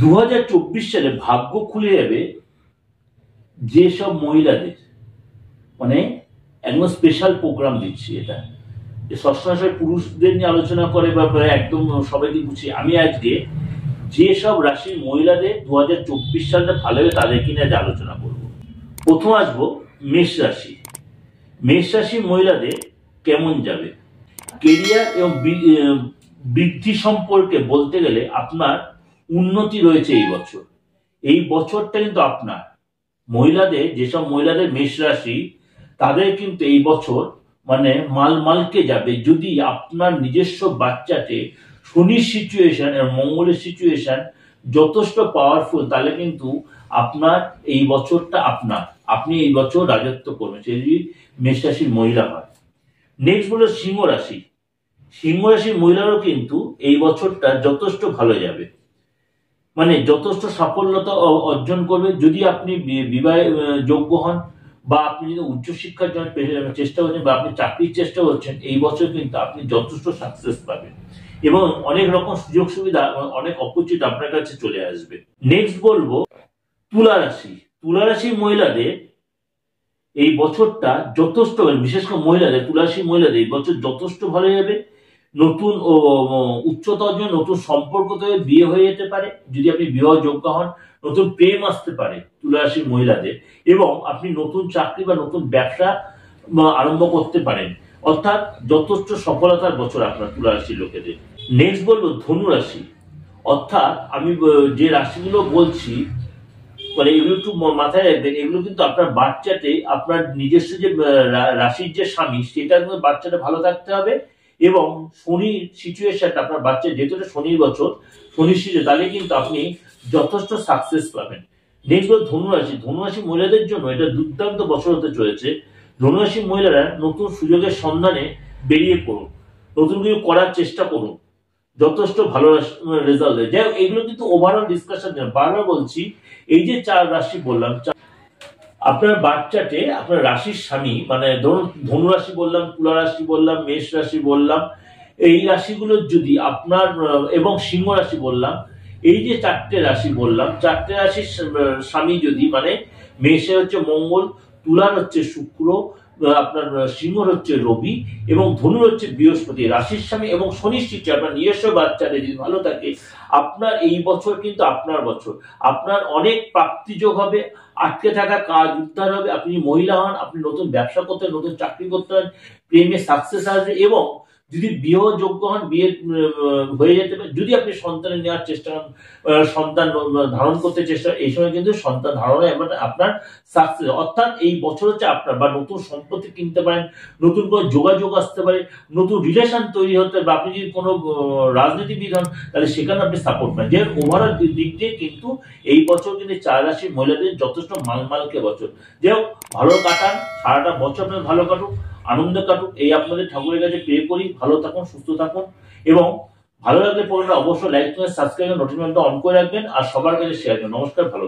2024 সালে ভাগ্য খুলে যাবে যেসব মহিলাদের, মানে একদম স্পেশাল প্রোগ্রাম দিচ্ছি এটা, যে সবসময় পুরুষদের নিয়ে আলোচনা করে বা একদম সবাইকে বুঝি। আমি আজকে যেসব রাশির মহিলাদের 2024 সালটা ভালো হবে তাদেরকে নিয়ে আজ আলোচনা করব। প্রথম আসবো মেষ রাশি। মেষ রাশির মহিলাদের কেমন যাবে? কেরিয়ার এবং বৃদ্ধি সম্পর্কে বলতে গেলে আপনার উন্নতি রয়েছে এই বছর। এই বছরটা কিন্তু আপনার মহিলাদের, যেসব মহিলাদের মেষ রাশি, তাদের কিন্তু এই বছর মানে মালকে যাবে। যদি আপনার নিজস্ব বাচ্চাতে শনির সিচুয়েশন আর মঙ্গলের সিচুয়েশন যথেষ্ট পাওয়ারফুল, তাহলে কিন্তু আপনার এই বছরটা আপনার, আপনি এই বছর রাজত্ব করবেন, সে যদি মেষ রাশির মহিলা হয়। নেক্সট হলো সিংহ রাশি। সিংহ রাশির মহিলারও কিন্তু এই বছরটা যথেষ্ট ভালো যাবে, মানে যথেষ্ট সাফল্যতা অর্জন করবে। যদি আপনি বিবাহে যোগ্য হন বা আপনি যদি উচ্চশিক্ষার জন্য চেষ্টা করছেন বা আপনি চাকরির চেষ্টা করছেন, এই বছর কিন্তু আপনি যথেষ্ট সাকসেস পাবেন এবং অনেক রকম সুযোগ সুবিধা, অনেক অপরচুনিটি আপনার কাছে চলে আসবে। নেক্সট বলবো তুলা রাশি। তুলা রাশির মহিলাদের এই বছরটা যথেষ্ট, বিশেষ করে মহিলাদের, তুলা রাশির মহিলাদের এই বছর যথেষ্ট ভালো যাবে। নতুন উচ্চতার জন্য নতুন সম্পর্ক তৈরি, বিয়ে হয়ে যেতে পারে যদি আপনি বিবাহ যোগ্য হন। নতুন প্রেম আসতে পারে তুলা রাশির মহিলাদের, এবং আপনি নতুন চাকরি বা নতুন ব্যবসা আরম্ভ করতে পারেন। অর্থাৎ যথেষ্ট সফলতার বছর আপনার তুলা রাশির লোকেদের। নেক্সট বলবো ধনু রাশি। অর্থাৎ আমি যে রাশিগুলো বলছি, মানে এগুলো একটু মাথায় রাখবেন, এগুলো কিন্তু আপনার বাচ্চাতে, আপনার নিজস্ব যে রাশির যে স্বামী, সেটা কিন্তু বাচ্চাটা ভালো থাকতে হবে। এবং শনির সিচুয়েশনটা আপনার বাচ্চা, যেহেতু শনির বছর, শনির সিচুয়েশন, তাহলে কিন্তু আপনি যথেষ্ট সাকসেস পাবেন। নেক্সট হলো ধনুরাশি। ধনুরাশি মহিলাদের জন্য এটা দুর্দান্ত বছর হতে চলেছে। ধনুরাশি মহিলারা নতুন সুযোগের সন্ধানে বেরিয়ে পড়ুন, নতুন কিছু করার চেষ্টা করুন, যথেষ্ট ভালো রেজাল্ট দেয়। যাই হোক, এগুলো কিন্তু ওভারঅল ডিসকাশন। বারবার বলছি, এই যে চার রাশি বললাম, আপনার বাচ্চাতে আপনার রাশির স্বামী, মানে ধরুন ধনু রাশি বললাম, তুলা রাশি বললাম, মেষ রাশি বললাম, এই রাশিগুলোর যদি আপনার, এবং সিংহ রাশি বললাম, এই যে চারটে রাশি বললাম, চারটে রাশির স্বামী যদি, মানে মেষে হচ্ছে মঙ্গল, তুলার হচ্ছে শুক্র, আপনার সিংহর হচ্ছে রবি, এবং ধনুর হচ্ছে বৃহস্পতি, রাশির স্বামী এবং শনির সিচি আপনার নিজস্ব বাচ্চাদের যদি ভালো থাকে, আপনার এই বছর কিন্তু আপনার বছর। আপনার অনেক প্রাপ্তিযোগ হবে, আটকে থাকা কাজ উদ্ধার হবে। আপনি মহিলা হন, আপনি নতুন ব্যবসা করতে, নতুন চাকরি করতে হন, প্রেমে সাকসেস আসবে। এবং যদি বিবাহ যোগ্য হন, বিয়ে হয়ে যেতে পারে। যদি আপনি সন্তান নেওয়ার চেষ্টা করেন, সন্তান ধারণ করতে চেষ্টা করেন, এই সময় কিন্তু সন্তান ধারণে আপনার সাকসেস। অর্থাৎ এই বছর হচ্ছে আপনার, বা নতুন সম্পত্তি কিনতে পারেন, নতুন কোনো যোগাযোগ আসতে পারে, নতুন রিলেশন তৈরি হতে পারে। আপনি যদি কোনো রাজনীতিবিদ হন, তাহলে সেখানে আপনি সাপোর্ট পান। যে ওভারঅল দিক দিয়ে কিন্তু এই বছর কিন্তু চার রাশির মহিলাদের যথেষ্ট মালকে বছর। যে ভালো কাটান, সারাটা বছর আপনার ভালো কাটুক, আনন্দ কাটুক, এই আপনাদের ঠাকুরের কাছে প্রে করি। ভালো থাকুন, সুস্থ থাকুন, এবং ভালো লাগলে পড়লে অবশ্যই লাইক করে সাবস্ক্রাইব, নোটিফিকেশনটা অন করে রাখবেন, আর সবার কাছে শেয়ার করুন। নমস্কার, ভালো।